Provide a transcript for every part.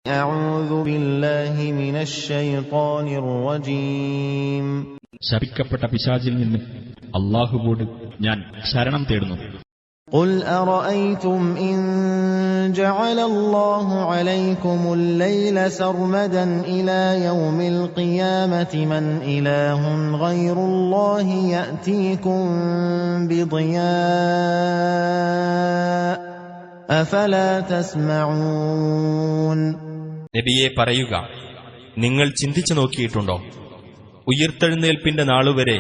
أعوذ بالله من الشيطان الرجيم ശപിക്കപ്പെട്ട പിശാചിൽ നിന്ന് അല്ലാഹുവോട് ഞാൻ ശരണം തേടുന്നു. قل أرأيتم إن جعل الله عليكم الليل سرمدا إلى يوم القيامة من إله غير الله يأتيكم بضياء أفلا تسمعون. നബിയെ പറയുക, നിങ്ങൾ ചിന്തിച്ചു നോക്കിയിട്ടുണ്ടോ, ഉയിർത്തെഴുന്നേൽപ്പിന്റെ നാളുവരെ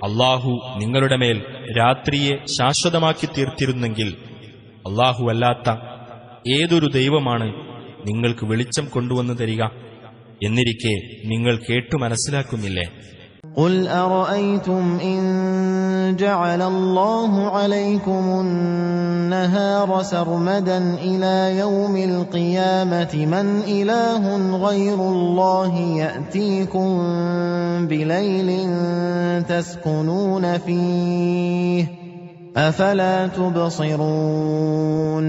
അല്ലാഹു നിങ്ങളുടെ മേൽ രാത്രിയെ ശാശ്വതമാക്കി തീർത്തിരുന്നെങ്കിൽ അല്ലാഹു അല്ലാത്ത ഏതൊരു ദൈവമാണ് നിങ്ങൾക്ക് വെളിച്ചം കൊണ്ടുവന്നു തരിക? എന്നിരിക്കെ നിങ്ങൾ കേട്ടു മനസ്സിലാക്കുന്നില്ലേ? قل أرأيتم إن جعل الله عليكم النهار سرمدا إلى يوم القيامة من إله غير الله يأتيكم بليل تسكنون فيه أفلا تبصرون.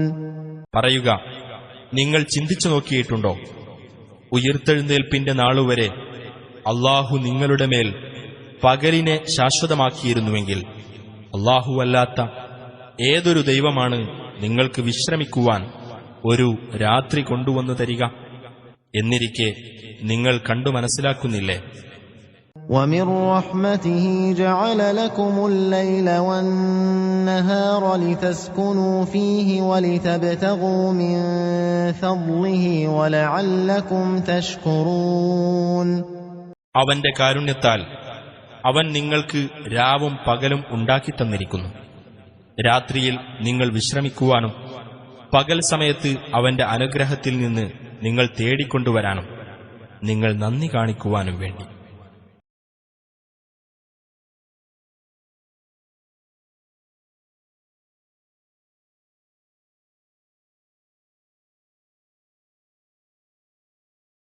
പറയുക, നിങ്ങൾ ചിന്തിച്ചു നോക്കിയിട്ടുണ്ടോ, ഉയിർത്തെഴുന്നേൽപ്പിന്റെ നാളുവരെ അല്ലാഹു നിങ്ങളുടെ മേൽ പകലിനെ ശാശ്വതമാക്കിയിരുന്നുവെങ്കിൽ അല്ലാഹു അല്ലാത്ത ഏതൊരു ദൈവമാണ് നിങ്ങൾക്ക് വിശ്രമിക്കുവാൻ ഒരു രാത്രി കൊണ്ടുവന്നു തരിക? എന്നിരിക്കെ നിങ്ങൾ കണ്ടു മനസ്സിലാക്കുന്നില്ലേ? وَمِن رَّحْمَتِهِ جَعَلَ لَكُمُ اللَّيْلَ وَالنَّهَارَ لِتَسْكُنُوا فِيهِ وَلِتَبْتَغُوا مِن فَضْلِهِ وَلَعَلَّكُمْ تَشْكُرُونَ. അവന്റെ കാരുണ്യത്താൽ അവൻ നിങ്ങൾക്ക് രാവും പകലും ഉണ്ടാക്കിത്തന്നിരിക്കുന്നു. രാത്രിയിൽ നിങ്ങൾ വിശ്രമിക്കുവാനും പകൽ സമയത്ത് അവന്റെ അനുഗ്രഹത്തിൽ നിന്ന് നിങ്ങൾ തേടിക്കൊണ്ടുവരാനും നിങ്ങൾ നന്ദി കാണിക്കുവാനും വേണ്ടി.